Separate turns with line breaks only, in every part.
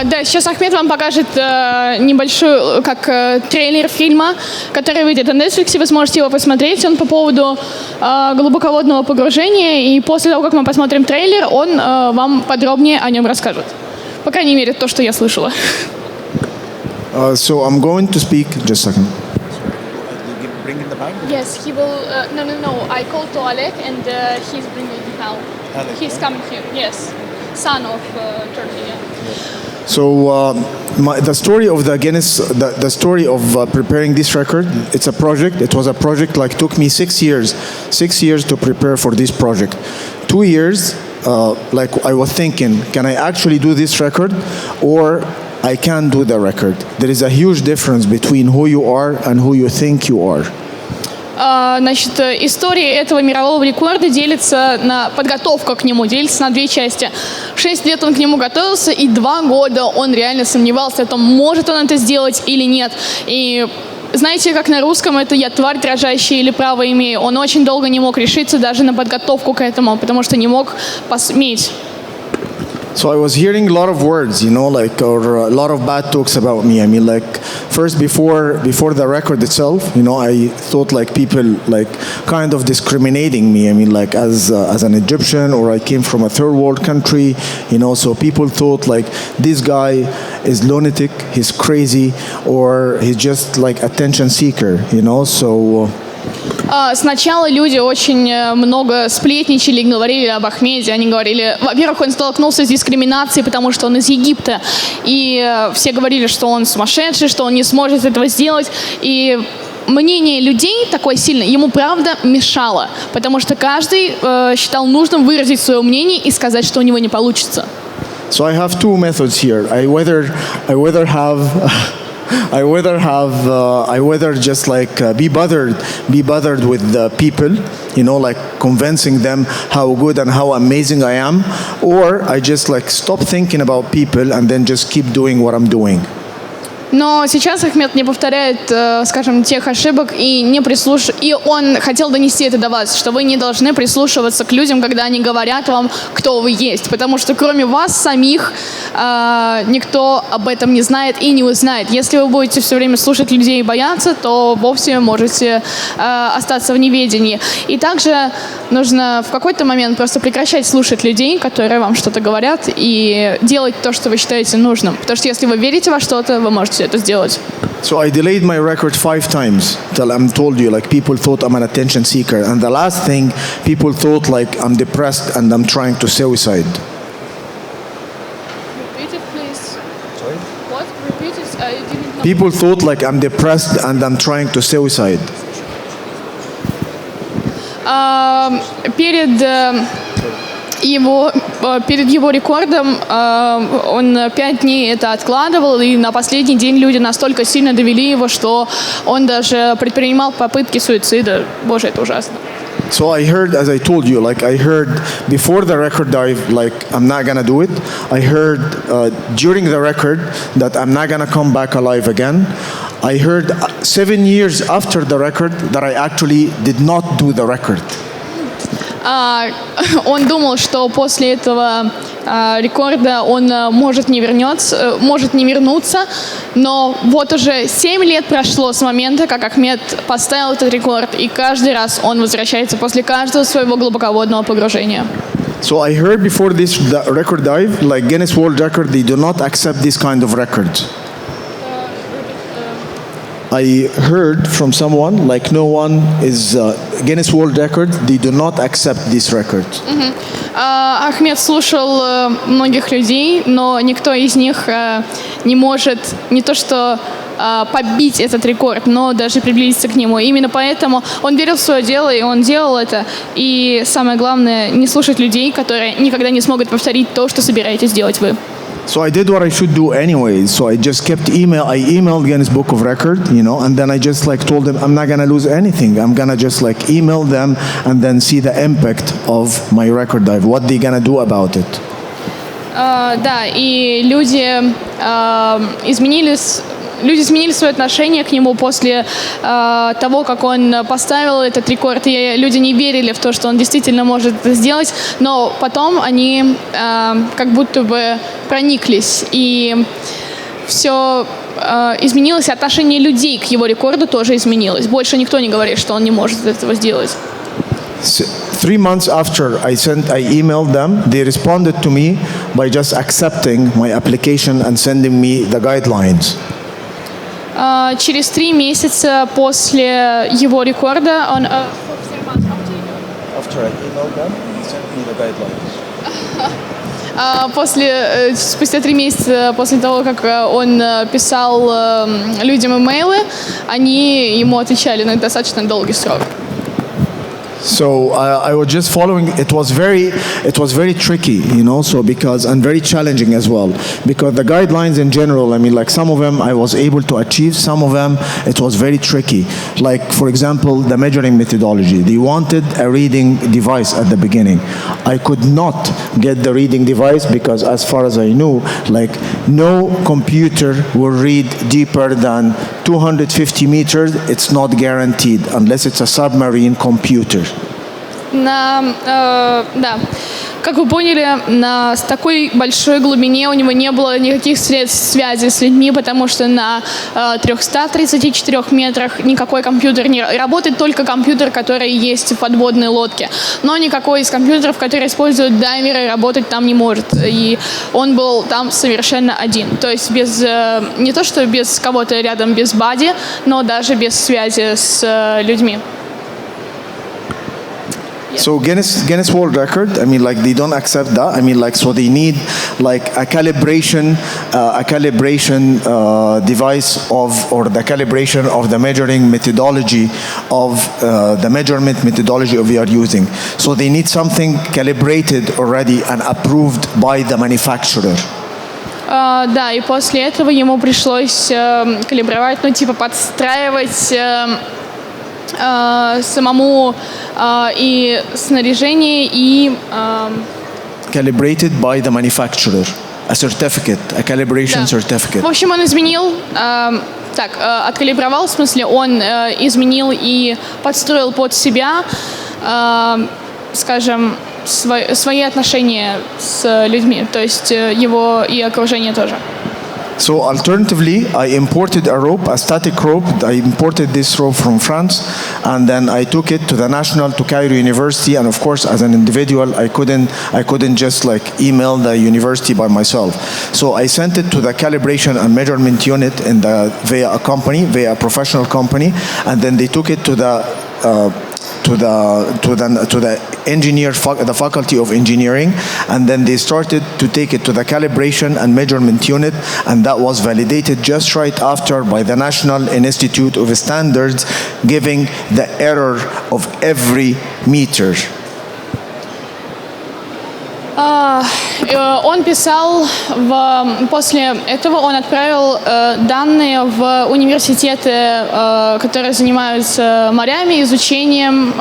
Да, сейчас Ахмед вам покажет небольшой, трейлер фильма, который выйдет на Netflix, вы сможете его посмотреть. Он по поводу глубоководного погружения, и после того, как мы посмотрим трейлер, он вам подробнее о нем расскажет. По крайней мере, то, что я слышала.
So I'm going to speak. Just a second.
Bring in the bag?
Yes, he will. No. I called to Oleg, and he's bringing it now. He's coming here. Yes, son of Turkey. Yeah.
So the story of the Guinness, the story of preparing this record, it's a project. It was a project took me 6 years. 6 years to prepare for this project. 2 years, I was thinking, can I actually do this record, or I can't do the record? There is a huge difference between who you are and who you think you are.
Значит, история этого мирового рекорда делится на подготовка к нему, делится на две части. 6 лет он к нему готовился, и 2 года он реально сомневался о том, может он это сделать или нет. И знаете, как на русском это «я тварь дрожащая» или «право имею». Он очень долго не мог решиться даже на подготовку к этому, потому что не мог посметь.
So I was hearing a lot of words, or a lot of bad talks about me. I mean, first before the record itself, I thought people kind of discriminating me. I mean, as an Egyptian, or I came from a third world country, so people thought this guy is lunatic, he's crazy, or he's just attention seeker, so.
Сначала люди очень много сплетничали и говорили об Ахмеде. Они говорили, во-первых, он столкнулся с дискриминацией, потому что он из Египта. И все говорили, что он сумасшедший, что он не сможет этого сделать. И мнение людей такое сильное ему правда мешало, потому что каждый считал нужным выразить свое мнение и сказать, что у него не получится.
So I have two methods here. I whether just be bothered with the people, convincing them how good and how amazing I am, or I just stop thinking about people and then just keep doing what I'm doing.
Но сейчас Ахмед не повторяет, скажем, тех ошибок и и он хотел донести это до вас, что вы не должны прислушиваться к людям, когда они говорят вам, кто вы есть, потому что кроме вас самих никто об этом не знает и не узнает. Если вы будете все время слушать людей и бояться, то вовсе можете остаться в неведении. И также нужно в какой-то момент просто прекращать слушать людей, которые вам что-то говорят, и делать то, что вы считаете нужным. Потому что если вы верите во что-то, вы можете это сделать.
So I delayed my record 5 times till I'm told you people thought I'm an attention seeker, and the last thing people thought I'm depressed and I'm trying to suicide.
Repeat it, please.
Sorry?
What? Repeat it. I didn't know.
People thought I'm depressed and I'm trying to suicide.
Перед его рекордом он 5 дней это откладывал, и на последний день люди настолько сильно довели его, что он даже предпринимал попытки суицида. Боже, это ужасно.
So I heard, as I told you, I heard before the record dive, I'm not gonna do it. I heard during the record that I'm not gonna come back alive again. I heard 7 years after the record that I actually did not do the record.
Он думал, что после этого рекорда он может не вернуться, но вот уже 7 лет прошло с момента, как Ахмед поставил этот рекорд, и каждый раз он возвращается после каждого своего глубоководного погружения.
So I heard before this record dive, Guinness World Record, they do not accept this kind of records. I heard from someone no one is Guinness World Record. They do not accept this record.
Ахмед слушал многих людей, но никто из них не может не то что побить этот рекорд, но даже приблизиться к нему. Именно поэтому он верил в свое дело, и он делал это. И самое главное, не слушать людей, которые никогда не смогут повторить то, что собираетесь делать вы.
So I did what I should do anyway. So I just kept I emailed Guinness Book of Record, and then I just told them I'm not gonna lose anything. I'm gonna just email them and then see the impact of my record dive. What they gonna do about it?
Да, и люди изменились. люди изменили свое отношение к нему после того, как он поставил этот рекорд, и люди не верили в то, что он действительно может это сделать, но потом они как будто бы прониклись, и все изменилось, отношение людей к его рекорду тоже изменилось. Больше никто не говорит, что он не может этого сделать.
3 months after I emailed them, they responded to me by just accepting my application and sending me the guidelines.
Через 3 месяца после его рекорда он...
After I emailed them, they sent me the guidelines.
Спустя 3 месяца после того, как он писал людям имейлы, они ему отвечали на достаточно долгий срок.
So I was just following. It was very tricky, you know. So and very challenging as well, because the guidelines in general. I mean, like some of them I was able to achieve. Some of them it was very tricky. Like for example, the measuring methodology. They wanted a reading device at the beginning. I could not get the reading device because, as far as I knew, like no computer will read deeper than 250 meters. It's not guaranteed unless it's a submarine computer.
Да. Как вы поняли, на такой большой глубине у него не было никаких средств связи с людьми, потому что на 334 метрах никакой компьютер не работает, только компьютер, который есть в подводной лодке. Но никакой из компьютеров, которые используют дайверы, работать там не может. И он был там совершенно один. То есть без, не то что без кого-то рядом, без бади, но даже без связи с людьми.
So Guinness World Record, I mean, like they don't accept that. I mean, like so they need like a calibration device or the calibration of the measuring methodology of the measurement methodology we are using. So they need something calibrated already and approved by the manufacturer.
Да, и после этого ему пришлось калибровать, подстраивать самому и снаряжение, и...
Calibrated by the manufacturer. A certificate, a calibration certificate.
В общем, он изменил... откалибровал, в смысле, он изменил и подстроил под себя, скажем, свои отношения с людьми, то есть его и окружение тоже.
So alternatively, I imported a rope, a static rope. I imported this rope from France, and then I took it to Cairo University. And of course, as an individual, I couldn't just like email the university by myself. So I sent it to the calibration and measurement unit via a professional company, and then they took it to the faculty of engineering, and then they started to take it to the calibration and measurement unit, and that was validated just right after by the National Institute of Standards, giving the error of every meter.
Он писал, после этого он отправил данные в университеты, которые занимаются морями, изучением,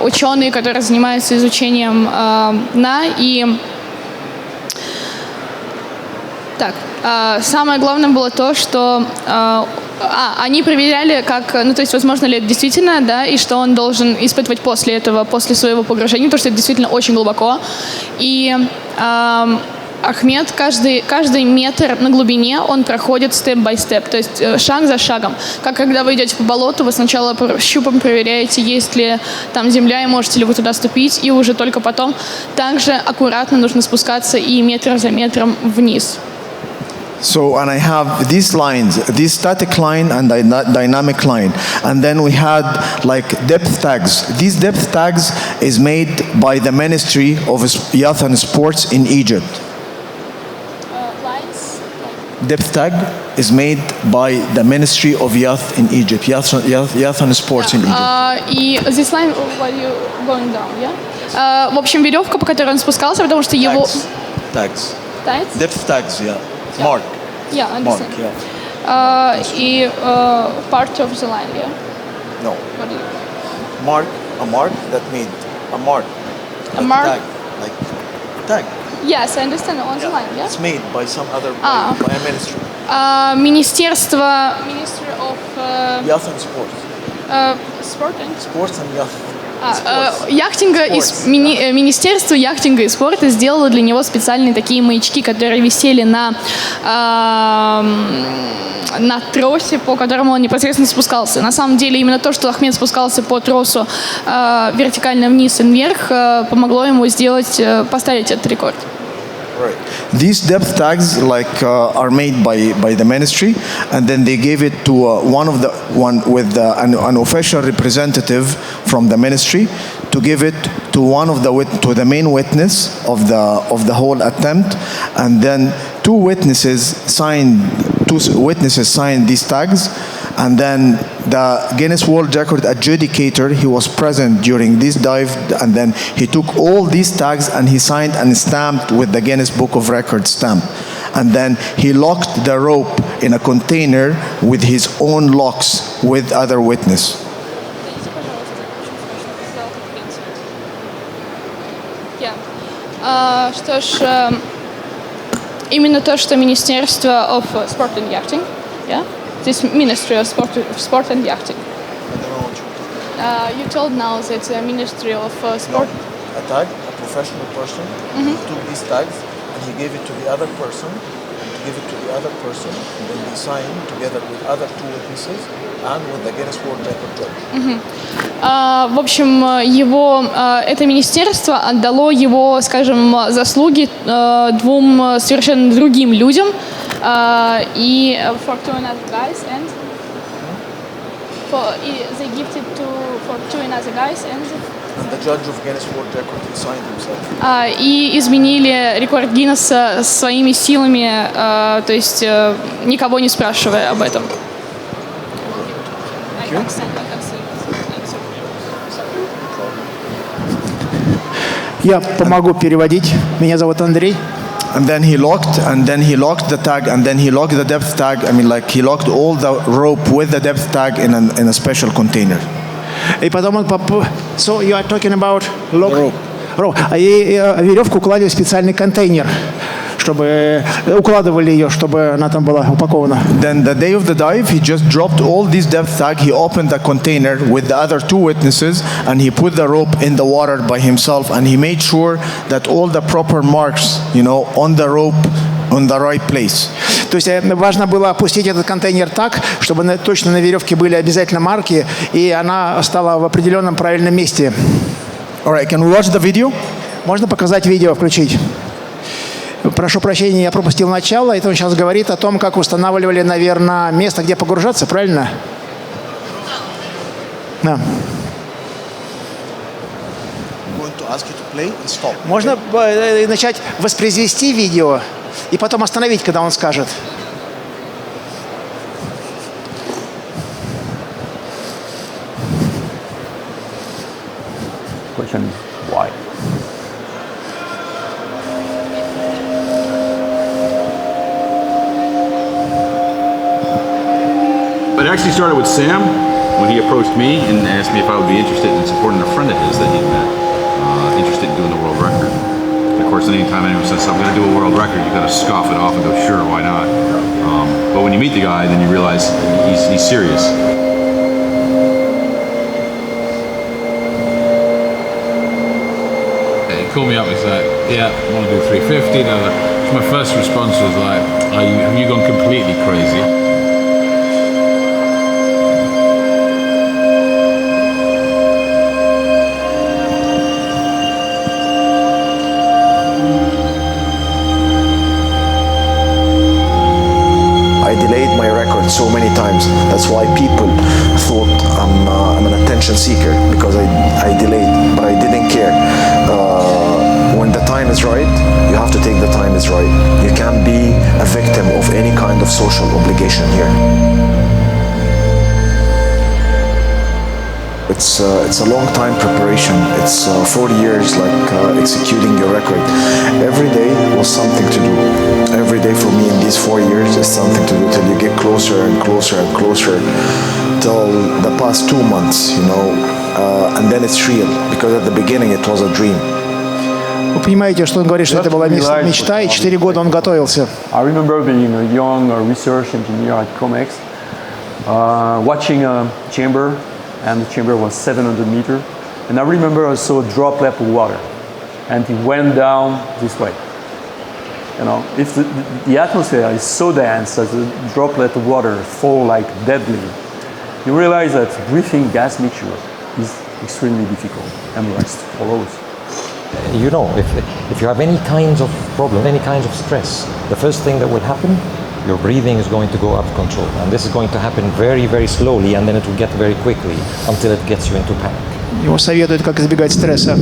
ученые, которые занимаются изучением дна. И самое главное было то, что они проверяли, то есть, возможно ли это действительно, да, и что он должен испытывать после этого, после своего погружения, потому что это действительно очень глубоко. И Ахмед каждый метр на глубине он проходит степ-бай-степ, то есть шаг за шагом. Как когда вы идете по болоту, вы сначала щупом проверяете, есть ли там земля, и можете ли вы туда ступить, и уже только потом также аккуратно нужно спускаться и метр за метром вниз.
So, and I have these lines, this static line and dynamic line. And then we had like depth tags. These depth tags is made by the Ministry of Youth and Sports in Egypt.
Lines?
Depth tag is made by the Ministry of Youth in Egypt, Youth and Sports in Egypt.
И this line, while you going down, yeah? В общем, веревка, по которой он спускался, потому что его...
Tags.
Tags?
Depth tags, yeah. Mark.
Yeah, I understand.
Mark, yeah.
И part of the line, yeah?
No.
What do you...
A mark that means a mark.
A mark?
Tag, like tag.
Yes, I understand, on the line, yeah?
It's made by some other, by a ministry.
Министерство... Ministry of...
Yacht and sports.
Sport and...
Sports and yacht.
Яхтинга и Министерство яхтинга и спорта сделало для него специальные такие маячки, которые висели на тросе, по которому он непосредственно спускался. На самом деле именно то, что Ахмед спускался по тросу вертикально вниз и вверх, помогло ему поставить этот рекорд.
Right. These depth tags are made by the ministry, and then they gave it to an official representative from the ministry to give it to the main witness of the whole attempt, and then two witnesses signed these tags. And then the Guinness World Record adjudicator, he was present during this dive, and then he took all these tags and he signed and stamped with the Guinness Book of Records stamp. And then he locked the rope in a container with his own locks with other witness.
Что ж, именно то, что Министерство of Sport and Yachting, this Ministry of Sport and Yachting. You told now that the Ministry of Sport...
A tag, a professional person, took these tags and he gave it to the other person, and then they signed together with other two witnesses and with the Guinness World Record judge.
В общем, это министерство отдало его, скажем, заслуги двум совершенно другим людям, и for two another guys, and they gifted for two another guys, and
the judge of Guinness World Record signed himself.
И изменили рекорд Гиннесса своими силами, то есть никого не спрашивая об этом.
Я помогу переводить. Меня зовут Андрей.
And then he locked the tag, and then he locked the depth tag. He locked all the rope with the depth tag in a special container.
И потом он So you are talking about rope. И веревку укладывали в специальный контейнер, чтобы укладывали ее, чтобы она там была упакована.
Then the day of the dive, he just dropped all these depth tag. He opened the container with the other two witnesses, and he put the rope in the water by himself, and he made sure that all the proper marks, on the rope, on the right place.
То есть важно было опустить этот контейнер так, чтобы точно на веревке были обязательно марки, и она стала в определенном правильном месте.
All right, can we watch the video?
Можно показать видео, включить? Прошу прощения, я пропустил начало. Это он сейчас говорит о том, как устанавливали, наверное, место, где погружаться, правильно? Да. Можно начать воспроизвести видео и потом остановить, когда он скажет.
Question why?
But it actually started with Sam when he approached me and asked me if I would be interested in supporting a friend of his that he met, interested in doing the world record. And of course, anytime anyone says, I'm going to do a world record, you got to scoff it off and go, sure, why not? But when you meet the guy, then you realize he's serious. He called me up and said, yeah, I want to do 350. So my first response was like, have you gone completely crazy?
So many times. That's why people thought I'm an attention seeker, because I delayed, but I didn't care. When the time is right, you have to take the time is right. You can't be a victim of any kind of social obligation here. It's a long time preparation. It's 40 years executing your record. Every day was something to do. Every day for me in these 4 years is something to do till you get closer and closer and closer till the past 2 months, and then it's real, because at the beginning it was a dream.
Вы понимаете, что он говорит, что это была мечта, и 4 года он готовился.
I remember being a young research engineer at COMEX, watching a chamber, and the chamber was 700 meters. And I remember I saw a droplet of water, and it went down this way. You know, if the atmosphere is so dense that the droplet of water fall like deadly, you realize that breathing gas mixture is extremely difficult, and the rest follows.
You know, if you have any kinds of problem, any kinds of stress, the first thing that will happen, your breathing is going to go out of control. And this is going to happen very, very slowly, and then it will get very quickly until it gets you into panic.
Ему советуют, как избегать стресса.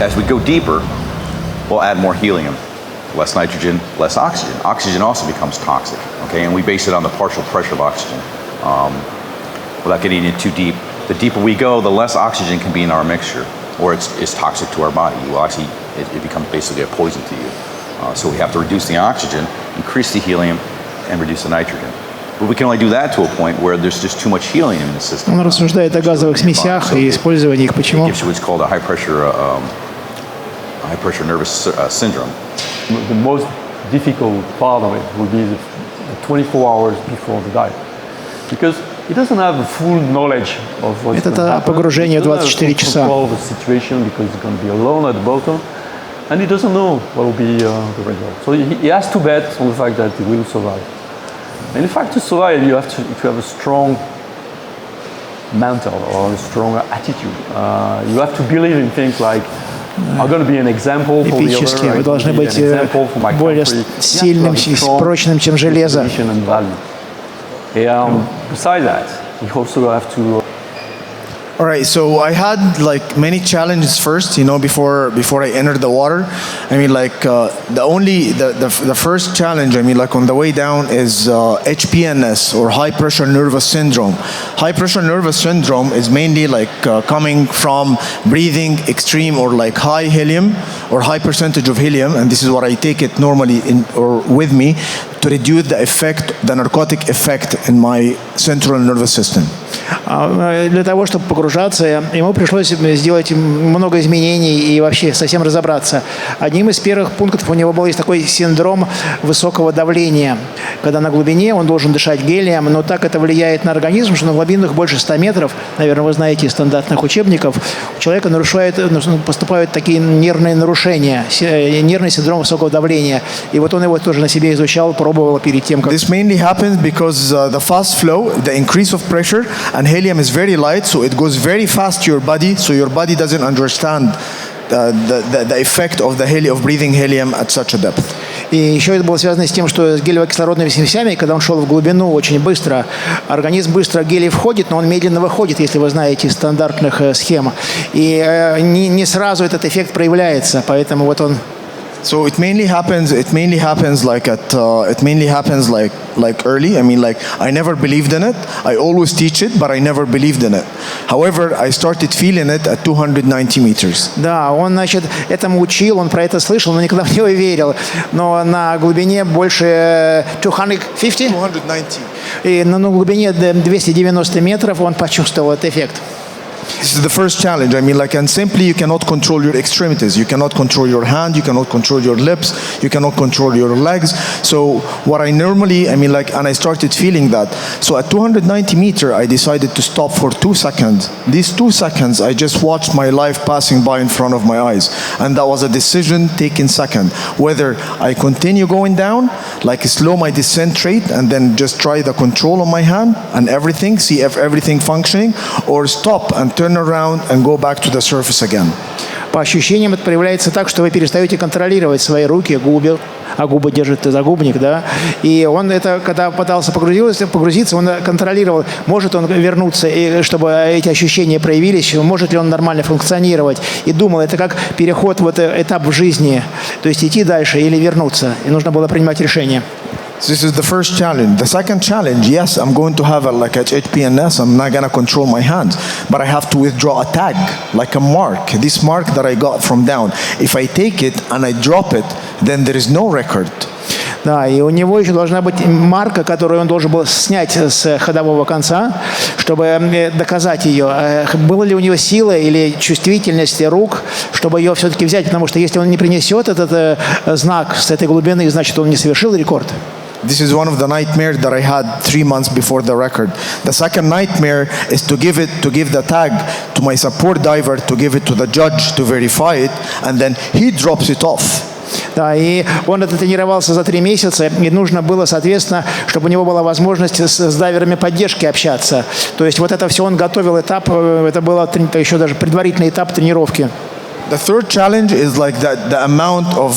As we go deeper, we'll add more helium, less nitrogen, less oxygen. Oxygen also becomes toxic, okay? And we base it on the partial pressure of oxygen. Without getting in too deep, the deeper we go, the less oxygen can be in our mixture, or it's toxic to our body. You will actually, it becomes basically a poison to you. So we have to reduce the oxygen, increase the helium, and reduce the nitrogen. But we can only do that to a point where there's just too much helium in the system.
Он рассуждает о газовых смесях и использовании их. Почему?
It gives you what's called a high pressure nervous syndrome.
The most difficult part of it will be the 24 hours before the dive, because he doesn't have the full knowledge of what's going to happen.
Это погружение 24 часа.
Control the situation because he's going to be alone at the bottom, and he doesn't know what will be the result. So he has to bet on the fact that he will survive. And in fact, to survive, you have to have a strong mental or a strong attitude. You have to believe in things like, I'm going to be an example for the other.
Вы должны быть более сильным, прочным, чем железо.
Besides that, you also have to.
All right, so I had like many challenges first, you know, before I entered the water. I mean, like the first challenge, I mean, like on the way down is HPNS, or high pressure nervous syndrome. High pressure nervous syndrome is mainly like coming from breathing extreme or like high helium or high percentage of helium, and this is what I take it normally in or with me to reduce the narcotic effect in my central nervous system.
Для того, чтобы погружаться, ему пришлось сделать много изменений и вообще совсем разобраться. Одним из первых пунктов у него был есть такой синдром высокого давления, когда на глубине он должен дышать гелием, но так это влияет на организм, что на глубинах больше 100 метров, наверное, вы знаете из стандартных учебников, у человека поступают такие нервные нарушения, нервный синдром высокого давления. И вот он его тоже на себе изучал, пробовал перед тем, как...
This mainly happens because the fast flow, the increase of pressure, and helium is very light, so it goes very fast to your body, so your body doesn't understand the effect of breathing helium at such a depth.
И еще это было связано с тем, что с гелиево-кислородными смесями, когда он шел в глубину очень быстро, организм быстро гелий входит, но он медленно выходит, если вы знаете из стандартных схем. И не сразу этот эффект проявляется, поэтому вот он...
So it mainly happens like early. I mean, like I never believed in it. I always teach it, but I never believed in it. However, I started feeling it at 290 meters.
Да, он, значит, этому учил, он про это слышал, но никогда в него верил. Но на глубине больше 290?
290.
И на глубине 290 метров он почувствовал этот эффект.
This is the first challenge. I mean, like, and simply you cannot control your extremities. You cannot control your hand. You cannot control your lips. You cannot control your legs. So what I normally, I mean, like, and I started feeling that. So at 290 meter, I decided to stop for 2 seconds. These 2 seconds, I just watched my life passing by in front of my eyes. And that was a decision taken second. Whether I continue going down, like slow my descent rate, and then just try the control on my hand and everything, see if everything functioning, or stop and turn around and go back to the surface again.
По ощущениям это проявляется так, что вы перестаете контролировать свои руки, губы, а губы держит загубник, да. И он это, когда пытался погрузиться, он контролировал, может он вернуться, и чтобы эти ощущения проявились, может ли он нормально функционировать. И думал, это как переход в этот этап в жизни, то есть идти дальше или вернуться. И нужно было принимать решение.
So this is the first challenge. The second challenge, yes, I'm going to have like at HPNS, I'm not going to control my hands, but I have to withdraw a tag, like a mark, this mark that I got from down. If I take it and I drop it, then there is no record.
Да, и у него еще должна быть марка, которую он должен был снять с ходового конца, чтобы доказать ее. Была ли у него сила или чувствительность рук, чтобы ее все-таки взять, потому что если он не принесет этот знак с этой глубины, значит, он не совершил рекорд.
This is one of the nightmares that I had 3 months before the record. The second nightmare is to give the tag to my support diver, to give it to the judge to verify it, and then he drops it off.
Да, и он это тренировался за 3 месяца, и нужно было, соответственно, чтобы у него была возможность с дайверами поддержки общаться. То есть вот это все он готовил этап, это был еще даже предварительный этап тренировки.
The third challenge is like the amount of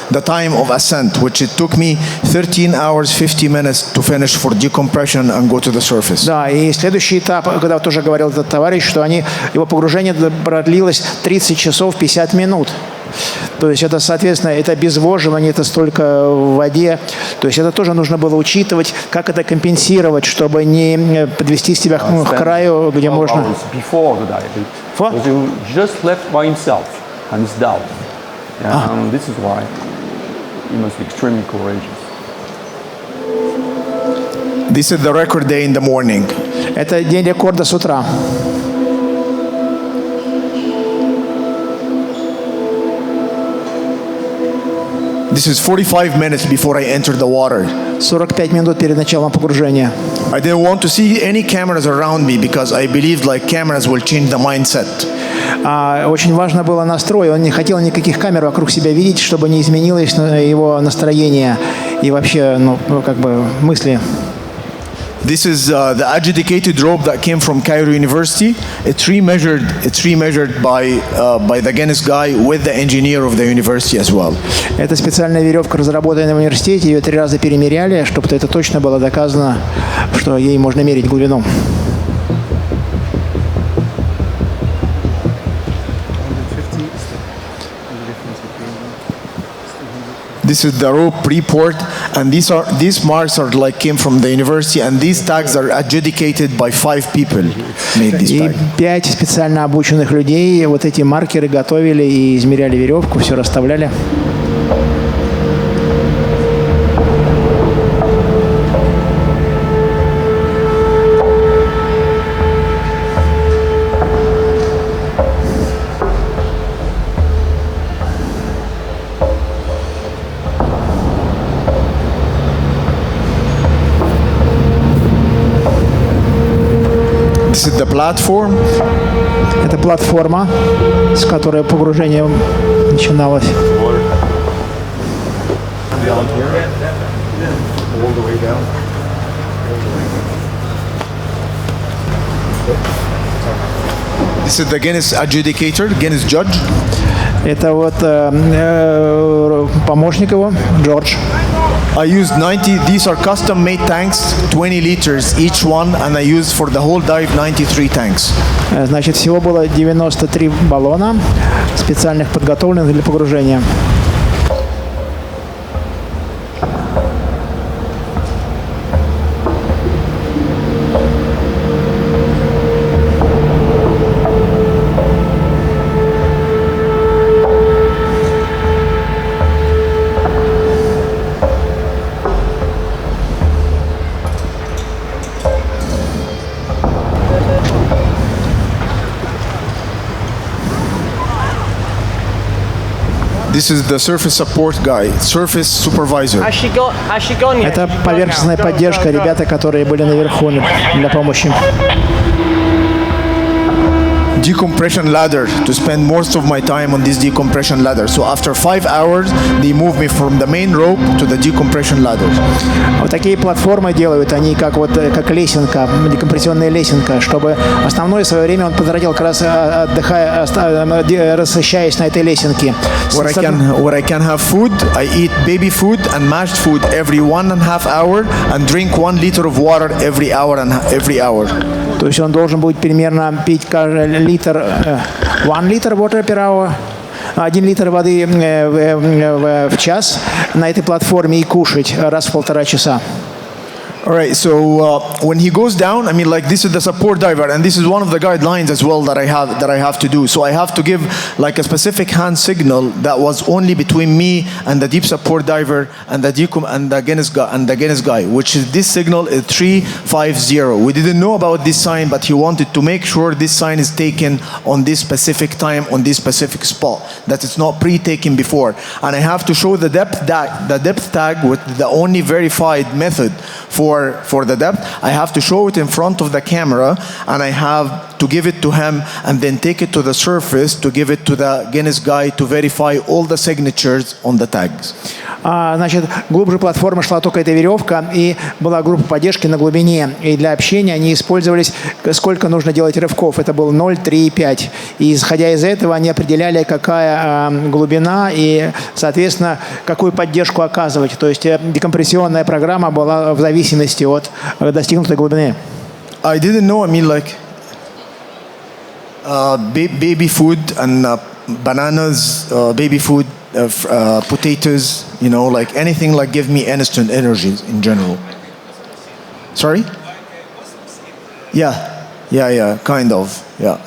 the time of ascent, which it took me 13 hours, 50 minutes to finish for decompression and go to the surface.
Да, и следующий этап, когда тоже говорил этот товарищ, что его погружение продлилось 30 часов 50 минут. То есть это, соответственно, это обезвоживание, это столько в воде. То есть это тоже нужно было учитывать, как это компенсировать, чтобы не подвести себя к краю, где можно...
Because he just left by himself and he's down. And this is why he must be extremely courageous.
This is the record day in the morning.
Это день рекорда с утра.
This is 45 minutes before I entered the water.
45 минут перед началом погружения.
I didn't want to see any cameras around me because I believed like cameras will change the mindset.
Очень важно было настрой. Он не хотел никаких камер вокруг себя видеть, чтобы не изменилось его настроение и вообще, как бы мысли.
This is the adjudicated rope that came from Cairo University. It's remeasured by the Guinness guy with the engineer of the university as well.
Это специальная веревка, разработанная в университете. Ее 3 раза перемеряли, чтобы это точно было доказано, что ей можно мерить глубину.
This is the rope report, and these marks are like came from the university, and these tags are adjudicated by 5 people. Made this tag.
5 специально обученных людей вот эти маркеры готовили и измеряли веревку, все расставляли.
This is the platform.
Это платформа, с которой погружение начиналось.
This is the Guinness adjudicator, Guinness judge.
Это вот помощник его, Джордж.
I used 90, these are custom-made tanks, 20 liters each one, and I used for the whole dive 93 tanks.
Значит, всего было 93 баллона, специальных подготовленных для погружения.
This is the surface support guy, surface supervisor.
Has she gone yet?
Это поверхностная поддержка, ребята, которые были наверху для помощи.
Decompression ladder, to spend most of my time on this decompression ladder. So after 5 hours, they move me from the main rope to the decompression ladder.
Вот такие платформы делают, они как лесенка, декомпрессионная лесенка, чтобы основное свое время он потратил как раз отдыхая, рассыщаясь на этой лесенке.
Where I can have food, I eat baby food and mashed food every 1.5 hour and drink 1 liter of water every hour.
То есть он должен будет примерно пить каждый литр, 1 liter water per hour, 1 литр воды в час на этой платформе и кушать раз в 1,5 часа.
All right, so when he goes down, I mean, like, this is the support diver, and this is one of the guidelines as well that I have to do. So I have to give like a specific hand signal that was only between me and the deep support diver and the Guinness guy, which is this signal is 350. We didn't know about this sign, but he wanted to make sure this sign is taken on this specific time on this specific spot, that it's not pre-taken before. And I have to show the depth tag with the only verified method for the depth. I have to show it in front of the camera, and I have to give it to him and then take it to the surface to give it to the Guinness guy to verify all the signatures on the tags.
Значит, глубже платформы шла только эта веревка, и была группа поддержки на глубине. И для общения они использовались, сколько нужно делать рывков. Это было 0, 3 и 5. И исходя из этого они определяли, какая глубина и, соответственно, какую поддержку оказывать. То есть декомпрессионная программа была в зависимости от достигнутой глубины.
I didn't know, I mean, like, baby food and bananas, baby food, potatoes, you know, like anything like give me instant energy in general. Sorry? Yeah, kind of, yeah.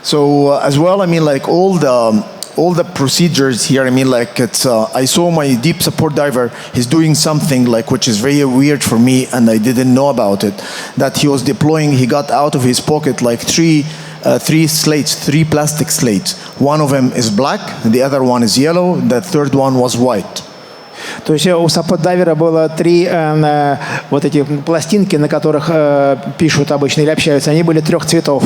So as well, I mean, like all the procedures here, I mean, like it's, I saw my deep support diver, he's doing something like which is very weird for me, and I didn't know about it, that he was deploying, he got out of his pocket like three plastic slates. One of them is black, the other one is yellow, the third one was white.
То есть у саппорт-дайвера было 3 вот эти пластинки, на которых пишут обычно или общаются. Они были 3 цветов: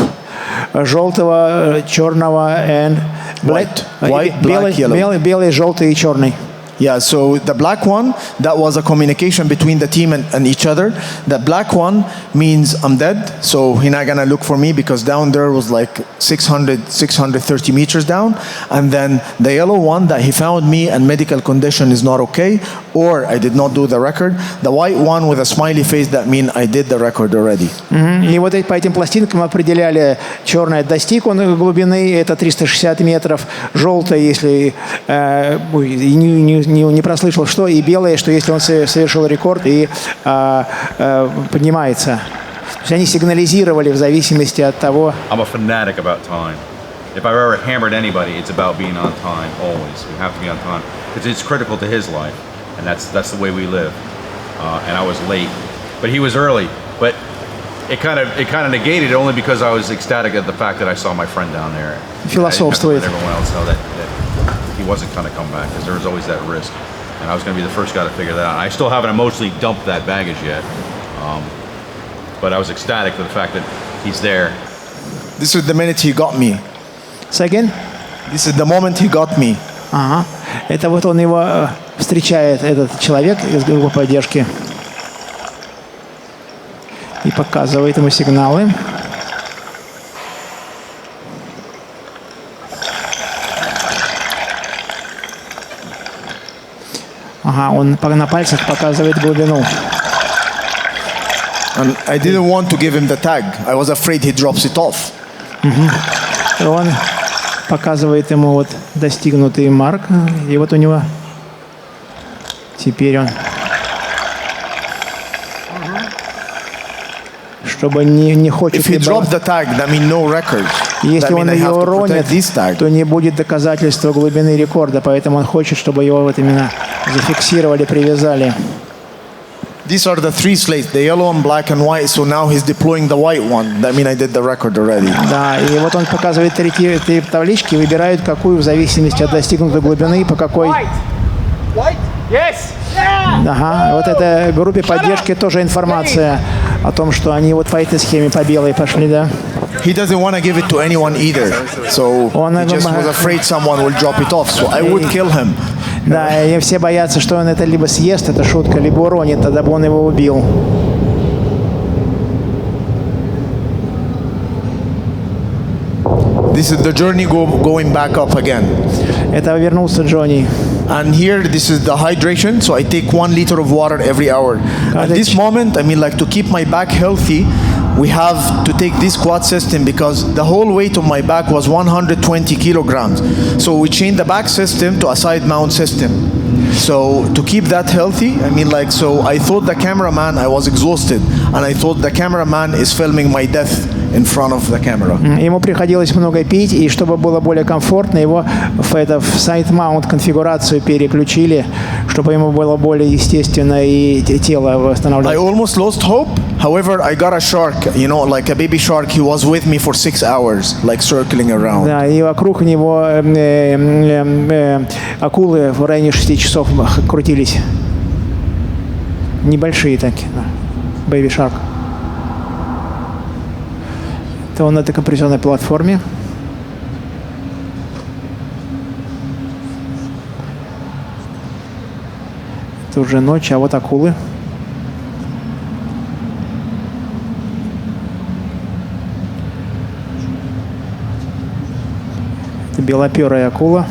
желтого, черного and
white, black, yellow.
Белый, желтый и черный.
Yeah, so the black one, that was a communication between the team and each other. The black one means I'm dead, so he's not gonna look for me because down there was like 630 meters down. And then the yellow one, that he found me and medical condition is not okay, or I did not do the record. The white one with a smiley face, that means I did the record already.
И вот по этим пластинкам определяли: черная, достиг он глубины, это 360 метров, желтая, если не прослышал что, и белое, что если он совершил рекорд и поднимается. То есть они сигнализировали в зависимости от того.
I'm a fanatic about time. If I've ever hammered anybody, it's about being on time always. We have to be on time because it's critical to his life, and that's the way we live. And I was late, but he was early. But it kind of negated it only because I was ecstatic at the fact that I saw my friend down there.
Философствует.
I didn't have to let everyone else know that he wasn't going to come back because there was always that risk, and I was going to be the first guy to figure that out. I still haven't emotionally dumped that baggage yet, but I was ecstatic for the fact that he's there.
This is the minute he got me.
Second?
This is the moment he got me.
Ага. Это вот он его встречает, этот человек из группы поддержки, и показывает ему сигналы. Ага, он на пальцах показывает глубину.
And I didn't want to give him the tag. I was afraid he drops it off.
И он показывает ему вот достигнутый марк, и вот у него теперь он, чтобы не хочет.
If he dropped the tag, that means no record.
Если он ее уронит, то не будет доказательства глубины рекорда, поэтому он хочет, чтобы его вот именно зафиксировали, привязали.
These are the 3 slates, the yellow and black and white. So now he's deploying the white one. That means I did the record already.
Да, и вот он показывает 3 таблички, выбирают какую в зависимости от достигнутой глубины, по какой... Ага, вот этой группе поддержки тоже информация о том, что они вот по этой схеме по белой пошли, да.
He doesn't want to give it to anyone either. So he just was afraid someone will drop it off. So I would kill him.
Да, и все боятся, что он это либо съест, это шутка, либо уронит, тогда бы он его убил.
This is the journey going back up again.
Это вернулся Джонни.
And here, this is the hydration. So I take 1 liter of water every hour. At this moment, I mean, like to keep my back healthy, we have to take this quad system because the whole weight of my back was 120 kilograms. So we changed the back system to a side mount system. So to keep that healthy, I mean, like, so I thought the cameraman, I was exhausted, and I thought the cameraman is filming my death in front of the camera.
Ему приходилось много пить, и чтобы было более комфортно, его в side-mount конфигурацию переключили, чтобы ему было более естественно и тело восстанавливалось.
I almost lost hope. However, I got a shark, you know, like a baby shark. He was with me for 6 hours, like circling around.
Да, и вокруг него акулы в районе 6 часов крутились. Небольшие такие, baby shark. Это он на этой компрессионной платформе. Это уже ночь, а вот акулы. Это белоперая акула.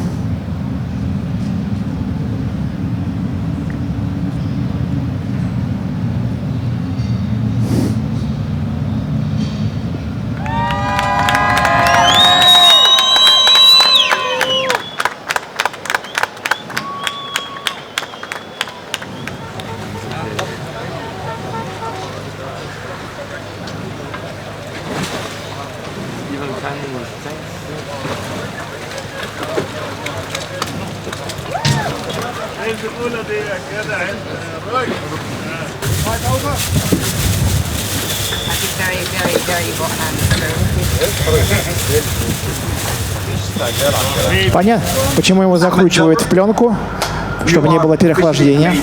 Понятно, почему его закручивают в пленку, чтобы не было переохлаждения.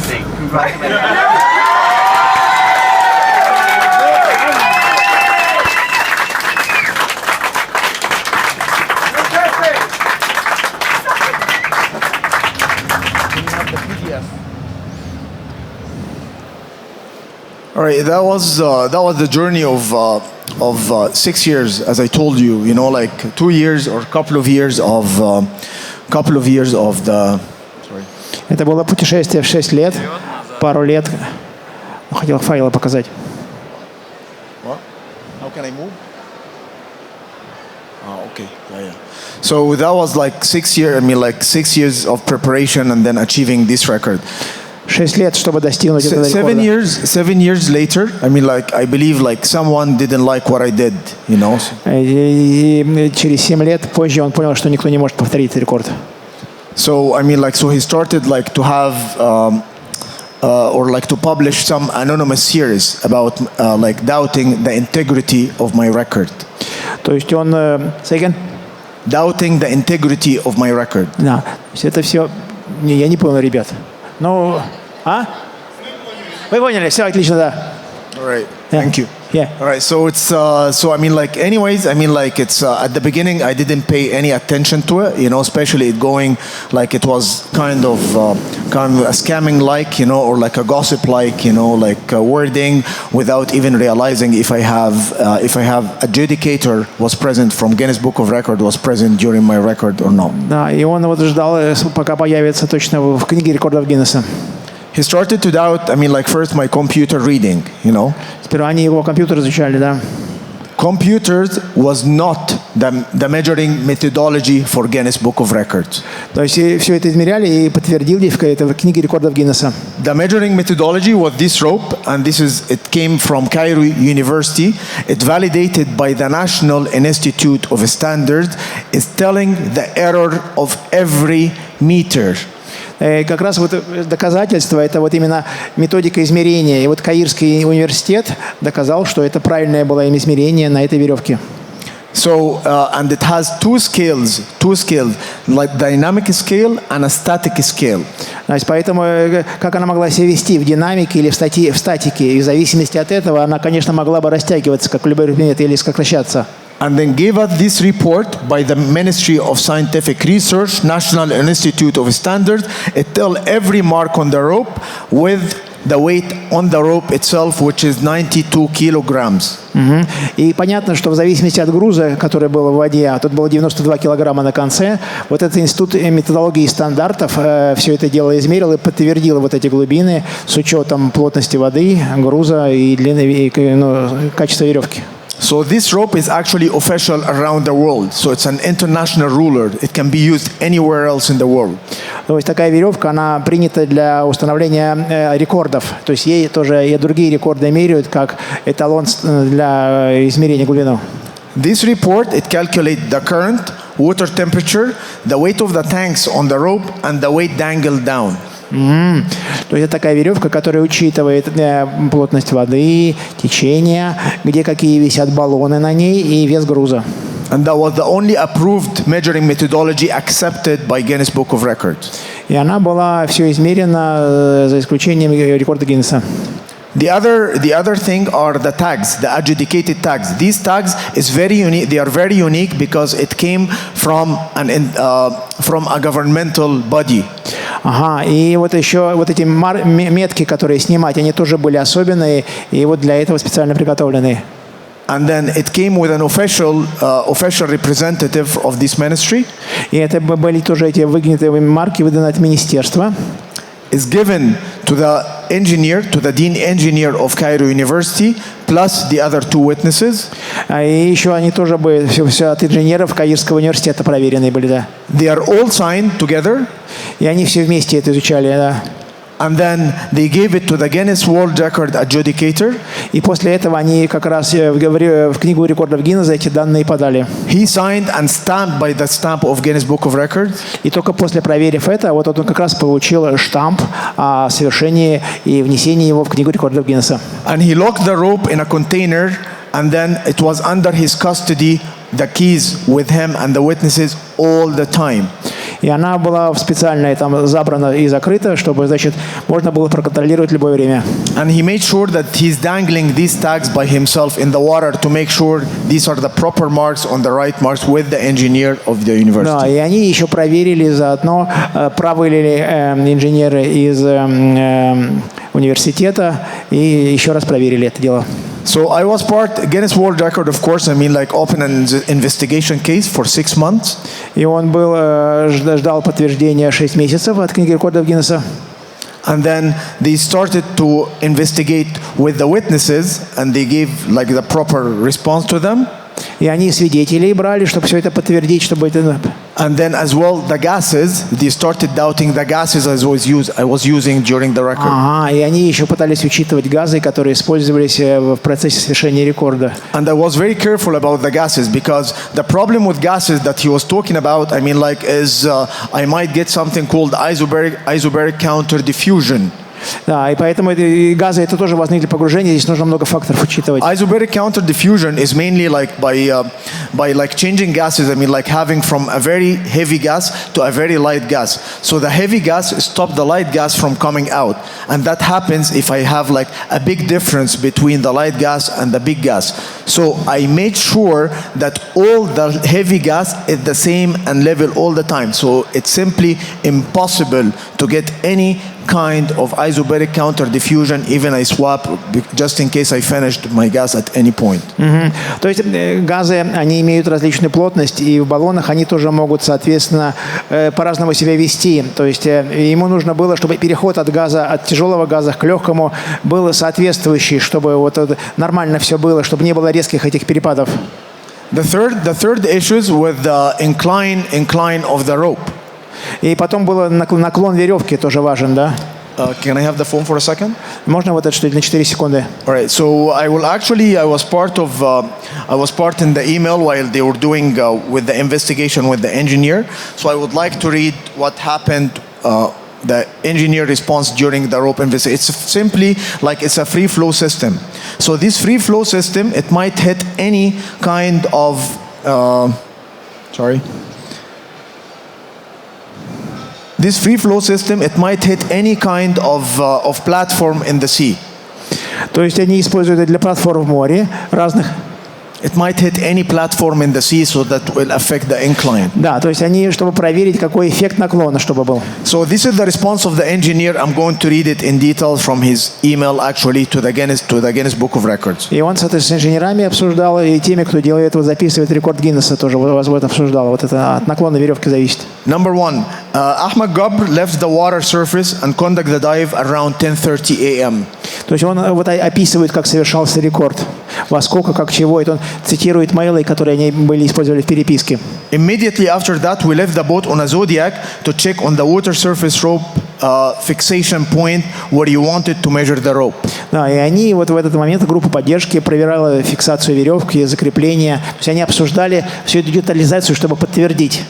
All right, that was the journey of 6 years, as I told you. You know, like 2 years or a couple of years of the. Sorry.
Это было путешествие в 6 лет, пару лет. Хотел файлы показать.
What? How can I move? Oh, okay. Yeah. So that was like 6 years. I mean, like 6 years of preparation and then achieving this record.
6 лет, чтобы достигнуть этого рекорда.
7 years later, I mean, like, I believe, like, someone didn't like what I did, you know.
И через 7 лет позже он понял, что никто не может повторить этот рекорд.
So, I mean, like, so he started, like, to have, or, like, to publish some anonymous series about, like, doubting the integrity of my record.
То есть он... Say again?
Doubting the integrity of my record.
Да, то есть это все... Я не понял, ребят. Ну... А? Вы поняли, все отлично, да.
All right, thank you.
Yeah.
All right, so it's so I mean, like, anyways, I mean, like, it's at the beginning I didn't pay any attention to it, you know, especially it going like it was kind of a scamming like, you know, or like a gossip like, you know, like wording without even realizing if I have adjudicator was present from Guinness Book of Record was present during my record or not.
Да, и он вот ждал, пока появится точно в книге рекордов Гиннесса.
He started to doubt, I mean, like, first my computer reading, you know.
Сперва они его компьютер изучали, да.
Computers was not the measuring methodology for Guinness Book of Records.
То есть все это измеряли и подтвердили в книге рекордов Гиннесса.
The measuring methodology was this rope, and it came from Cairo University. It validated by the National Institute of Standards. Is telling the error of every meter.
Как раз вот доказательство — это вот именно методика измерения. И вот Каирский университет доказал, что это правильное было измерение на этой веревке.
So, and it has two scales, like dynamic scale and a static scale.
Значит, поэтому как она могла себя вести в динамике или в статике, и в зависимости от этого она, конечно, могла бы растягиваться, как любой предмет, или сокращаться.
And then gave us this report by the Ministry of Scientific Research, National Institute of Standards. It tells every mark on the rope with the weight on the rope itself, which is 92 kilograms.
И понятно, что в зависимости от груза, который был в воде, а тут было 92 килограмма на конце, вот этот институт методологии и стандартов все это дело измерил и подтвердил вот эти глубины с учетом плотности воды, груза и длины, и, качества веревки.
So this rope is actually official around the world. So it's an international ruler. It can be used anywhere else in the world.
То есть такая веревка, она принята для установления рекордов. То есть ей тоже и другие рекорды меряют как эталон для измерения глубины.
This report, it calculates the current, water temperature, the weight of the tanks on the rope, and the weight dangled down.
То есть это такая веревка, которая учитывает плотность воды, течение, где какие висят баллоны на ней и вес груза.
And that was the only approved measuring methodology accepted by Guinness Book of Records.
И она была все измерена за исключением рекорда Гиннесса.
The other thing are the tags, the adjudicated tags. These tags is very unique. They are very unique because it came from a governmental body.
Ага, и вот еще вот эти метки, которые снимать, они тоже были особенные, и вот для этого специально приготовлены.
And then it came with an official representative of this ministry.
И это были тоже эти выгнутые марки, выданы от министерства.
Is given to the engineer, to the dean engineer of Cairo University, plus the other two witnesses.
И еще они тоже были все от инженеров Каирского университета проверенные были, да.
They are all signed together.
И они все вместе это изучали, да.
And then they gave it to the Guinness World Record adjudicator.
И после этого они как раз в книгу рекордов Гиннесса эти данные подали.
He signed and stamped by the stamp of Guinness Book of Records.
И только после проверив это, вот он как раз получил штамп о совершении и внесении его в книгу рекордов Гиннесса.
And he locked the rope in a container, and then it was under his custody, the keys with him and the witnesses all the time.
И она была специально там забрана и закрыта, чтобы, значит, можно было проконтролировать в любое время.
And he made sure that he's dangling these tags by himself in the water to make sure these are the proper marks on the right marks with the engineer of the university.
Да, и они еще проверили заодно, правы ли инженеры из университета, и еще раз проверили это дело.
So I was part Guinness World Record, of course. I mean, like open an investigation case for 6 months.
И он был ждал подтверждения 6 месяцев от книги рекордов Гиннесса.
And then they started to investigate with the witnesses, and they gave like the proper response to them.
И они свидетелей брали, чтобы все это подтвердить, чтобы это.
And then as well the gases, they started doubting the gases I was using during the record.
Ага, и они еще пытались учитывать газы, которые использовались в процессе совершения рекорда.
And I was very careful about the gases because the problem with gases that he was talking about, I mean, like, is I might get something called isobaric counter diffusion.
Да, и поэтому газы это тоже важны для погружения. Здесь нужно много факторов учитывать.
Isobaric counter diffusion is mainly like by like changing gases. I mean, like having from a very heavy gas to a very light gas. So the heavy gas stops the light gas from coming out, and that happens if I have like a big difference between the light gas and the big gas. So I made sure that all the heavy gas is the same and level all the time. So it's simply impossible to get any kind of isobaric counter diffusion, even I swap just in case I finished my gas at any point.
То есть газы, они имеют различную плотность, и в баллонах они тоже могут, соответственно, по-разному себя вести. То есть ему нужно было, чтобы переход от газа, от тяжелого газа к легкому был соответствующий, чтобы вот нормально все было, чтобы не было резких этих перепадов.
The third issues with the incline of the rope.
И потом был наклон веревки, тоже важен, да?
Can I have the phone for a second?
Можно вот это что на 4 секунды?
All right. So I was part in the email while they were doing with the investigation with the engineer. So I would like to read what happened the engineer response during the rope investigation. It's simply like it's a free flow system. So this free flow system, it might hit any kind of This free flow system, it might hit any kind of platform in the sea.
То есть они используют это для платформ в море разных.
It might hit any platform in the sea, so that will affect the incline.
Да, то есть они, чтобы проверить, какой эффект наклона, чтобы был.
So this is the response of the engineer. I'm going to read it in detail from his email, actually, to the Guinness Book of Records.
И он с инженерами обсуждал, и теми, кто делает этого, записывает рекорд Гиннесса, тоже вот обсуждал. Вот это от наклона веревки зависит.
Number one, Ahmед Габр left the water surface and conducted the dive around 10:30 a.m.
То есть он вот описывает, как совершался рекорд, во сколько, как чего. Это он цитирует мейлы, которые они были использовали в переписке.
Immediately after that, we left the boat on a Zodiac to check on the water surface rope fixation point where you wanted to measure the rope.
Да, и они вот в этот момент группа поддержки проверяла фиксацию веревки, закрепление. То есть они обсуждали всю эту детализацию, чтобы подтвердить.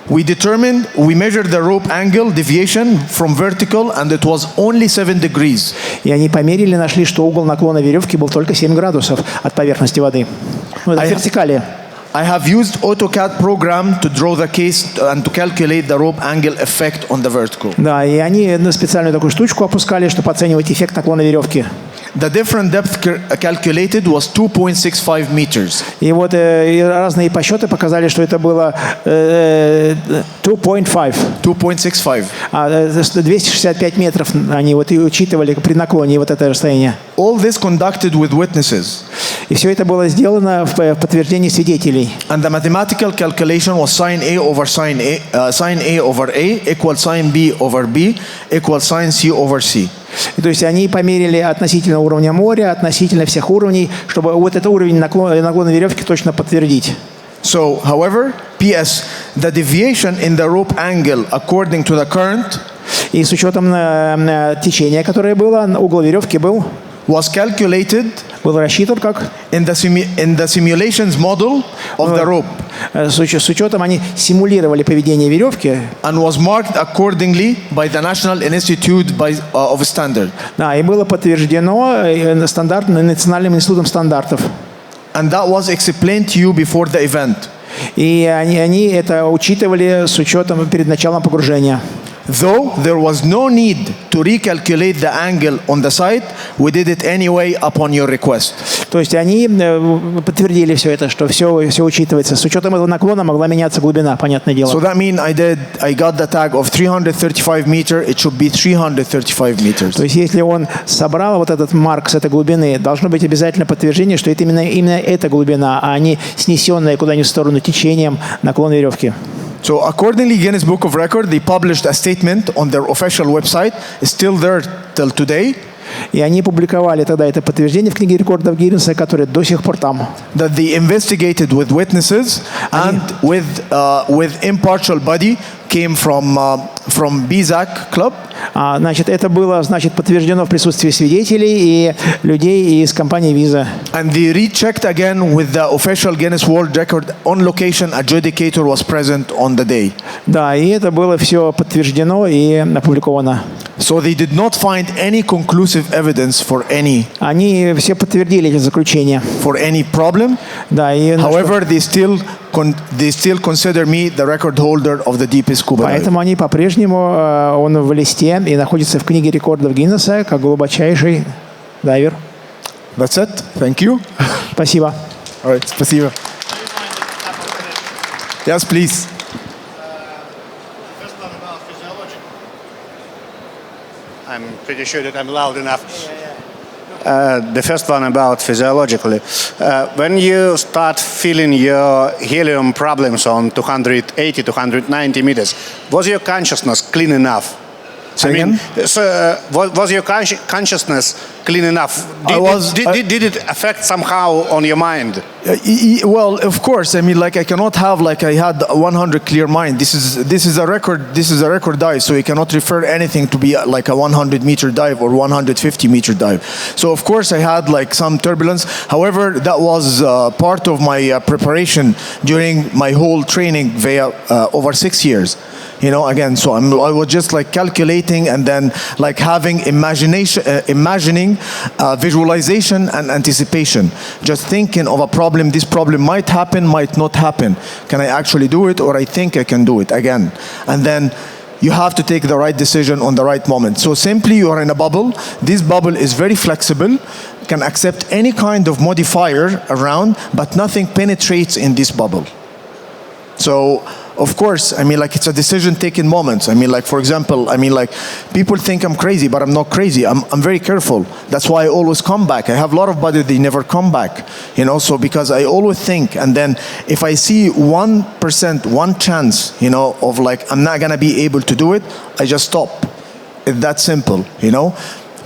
We measured the rope angle deviation from vertical, and it was only 7 degrees.
И они померили, нашли, что угол наклона веревки был только 7 градусов от поверхности воды. Ну, это вертикали.
I have used AutoCAD program to draw the case and to calculate the rope angle effect on the vertical.
Да, и они специальную такую штучку опускали, чтобы оценивать эффект наклона веревки.
The different depth calculated was 2.65 meters.
И вот разные подсчеты показали, что это было 2.5.
2.65.
265 метров они вот и учитывали при наклоне вот это расстояние.
All this conducted with witnesses.
И все это было сделано в подтверждении свидетелей.
And the mathematical calculation was sin A over sin A over A equals sin B over B equals sin C over C.
И, то есть они померили относительно уровня моря, относительно всех уровней, чтобы вот этот уровень наклона веревки точно подтвердить.
So, however, P.S. the deviation in the rope angle according to the current.
И с учетом течения, которое было, угол веревки был рассчитан как
in the simulations model of the rope.
С учетом они симулировали поведение веревки.
And was marked accordingly by the National Institute of Standard.
Да, и было подтверждено Национальным институтом стандартов.
And that was explained to you before the event.
И они это учитывали с учетом перед началом погружения.
Though there was no need to recalculate the angle on the site, we did it anyway upon your request.
То есть они подтвердили все это, что все учитывается. С учетом этого наклона могла меняться глубина, понятное дело.
So that means I got the tag of 335 meter. It should be 335 meters.
То есть если он собрал вот этот марк с этой глубины, должно быть обязательно подтверждение, что это именно эта глубина, а не снесенная куда-нибудь в сторону течением наклон веревки.
So accordingly, Guinness Book of Records, they published a statement on their official website. It's still there till today.
И они публиковали тогда это подтверждение в книге рекордов Гиннесса, которое до сих пор там.
That they investigated with witnesses and with impartial body came from BZAC Club.
Значит, это было, подтверждено в присутствии свидетелей и людей из компании Visa.
And they rechecked again with the official Guinness World Record on location. Adjudicator was present on the day.
Да, и это было все подтверждено и опубликовано.
So they did not find any conclusive evidence for any.
Они все подтвердили эти заключения.
For any problem.
Да, и
however, they still consider me the record holder of the deepest scuba dive.
Поэтому они по-прежнему он в листе и находится в книге рекордов Гиннесса как глубочайший дайвер.
That's it. Thank you.
Спасибо.
All right. Спасибо. Yes, please.
I'm pretty sure that I'm loud enough. The first one about physiologically. When you start feeling your helium problems on 280, 290 meters, was your consciousness clean enough?
Say again?
Was your consciousness clean enough. Did it affect somehow on your mind?
Well, of course. I mean, like I cannot have like I had 100 clear mind. This is a record. This is a record dive, so you cannot refer anything to be like a 100-meter dive or 150-meter dive. So of course I had like some turbulence. However, that was part of my preparation during my whole training via over 6 years. You know, again, so I was just like calculating and then like having imagining, visualization and anticipation. Just thinking of a problem, this problem might happen, might not happen. Can I actually do it, or I think I can do it again? And then you have to take the right decision on the right moment. So simply you are in a bubble. This bubble is very flexible, can accept any kind of modifier around, but nothing penetrates in this bubble. So, of course, I mean, like, it's a decision-taking moment. I mean, like, for example, I mean, like, people think I'm crazy, but I'm not crazy. I'm very careful. That's why I always come back. I have a lot of buddies, they never come back, you know, so because I always think, and then if I see 1%, one chance, you know, of like, I'm not gonna be able to do it, I just stop. It's that simple, you know.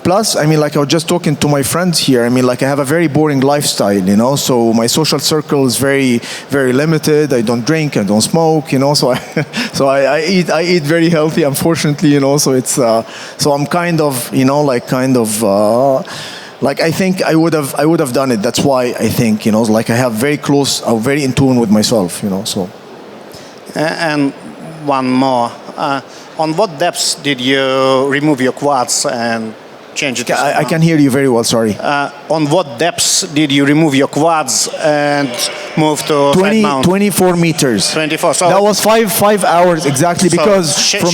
Plus, I mean, like I was just talking to my friends here. I mean, like I have a very boring lifestyle, you know. So my social circle is very, very limited. I don't drink, I don't smoke, you know. So I eat very healthy, unfortunately, you know. So it's so I'm kind of, you know, like kind of like I think I would have done it. That's why I think, you know, like I have very close, I'm very in tune with myself, you know. So
and one more. On what depths did you remove your quads and change it?
I can hear you very well, sorry.
On what depths did you remove your quads and move to
24 meters.
24. So
that was five hours exactly,
so
because from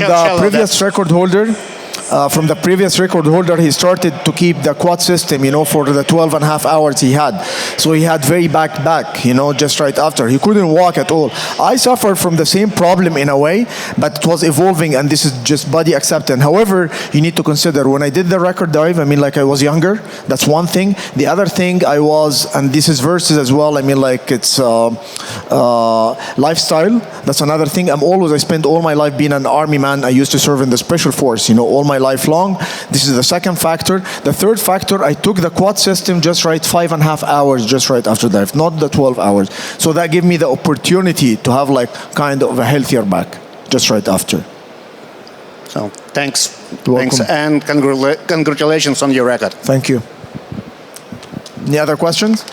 the previous record holder, he started to keep the quad system, you know, for the 12 and a half hours he had. So he had very back, you know, just right after. He couldn't walk at all. I suffered from the same problem in a way, but it was evolving, and this is just body acceptance. However, you need to consider, when I did the record dive, I mean, like I was younger. That's one thing. The other thing I was, and this is versus as well, I mean, like it's lifestyle. That's another thing. I spent all my life being an army man. I used to serve in the special force, you know, all my life long. This is the second factor. The third factor, I took the quad system just right 5.5 hours just right after dive, not the 12 hours. So that gave me the opportunity to have like kind of a healthier back just right after.
So thanks.
You're welcome.
Thanks, and congratulations on your record.
Thank you. Any other questions?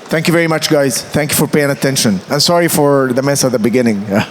Thank you very much, guys. Thank you for paying attention. And sorry for the mess at the beginning. Yeah.